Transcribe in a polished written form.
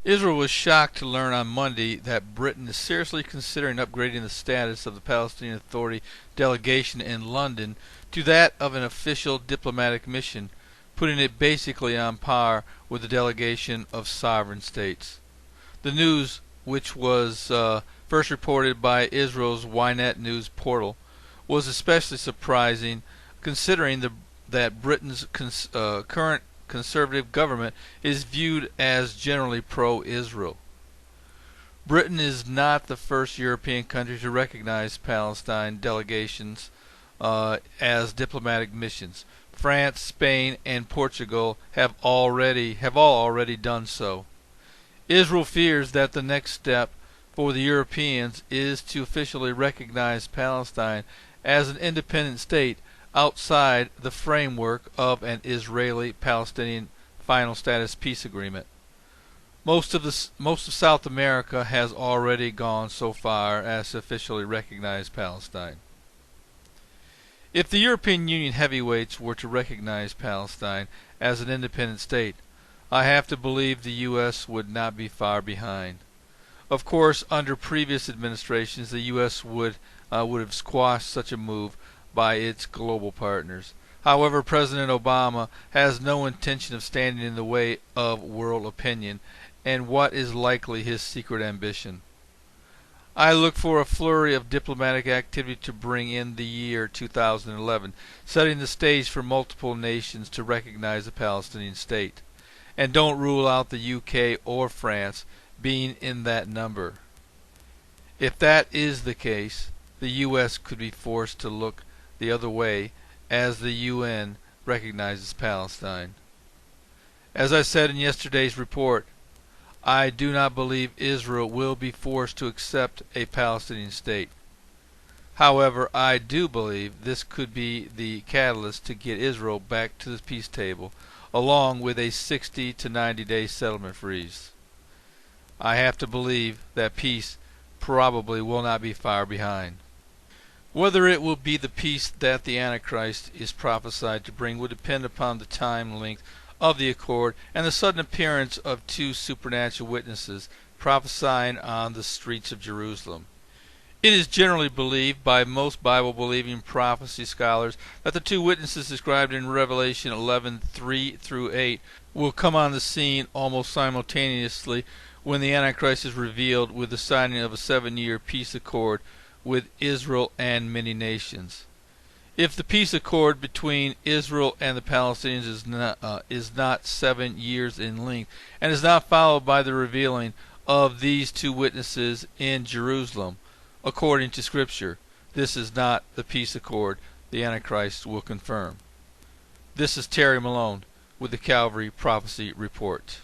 Israel was shocked to learn on Monday that Britain is seriously considering upgrading the status of the Palestinian Authority delegation in London to that of an official diplomatic mission, putting it basically on par with the delegation of sovereign states. The news, which was first reported by Israel's Ynet news portal, was especially surprising considering that Britain's current conservative government is viewed as generally pro-Israel. Britain is not the first European country to recognize Palestine delegations as diplomatic missions. France, Spain, and Portugal have all already done so. Israel fears that the next step for the Europeans is to officially recognize Palestine as an independent state outside the framework of an Israeli-Palestinian final status peace agreement. Most of South America has already gone so far as to officially recognize Palestine. If the European Union heavyweights were to recognize Palestine as an independent state, I have to believe the U.S. would not be far behind. Of course, under previous administrations, the U.S. would have squashed such a move by its global partners. However, President Obama has no intention of standing in the way of world opinion and what is likely his secret ambition. I look for a flurry of diplomatic activity to bring in the year 2011, setting the stage for multiple nations to recognize the Palestinian state, and don't rule out the UK or France being in that number. If that is the case, the U.S. could be forced to look the other way as the UN recognizes Palestine. As I said in yesterday's report, I do not believe Israel will be forced to accept a Palestinian state. However, I do believe this could be the catalyst to get Israel back to the peace table, along with a 60 to 90-day settlement freeze. I have to believe that peace probably will not be far behind. Whether it will be the peace that the Antichrist is prophesied to bring would depend upon the time length of the accord and the sudden appearance of two supernatural witnesses prophesying on the streets of Jerusalem. It is generally believed by most Bible-believing prophecy scholars that the two witnesses described in Revelation 11:3-8 will come on the scene almost simultaneously when the Antichrist is revealed with the signing of a 7-year peace accord with Israel and many nations. If the peace accord between Israel and the Palestinians is not 7 years in length and is not followed by the revealing of these two witnesses in Jerusalem, according to Scripture, this is not the peace accord the Antichrist will confirm. This is Terry Malone with the Calvary Prophecy Report.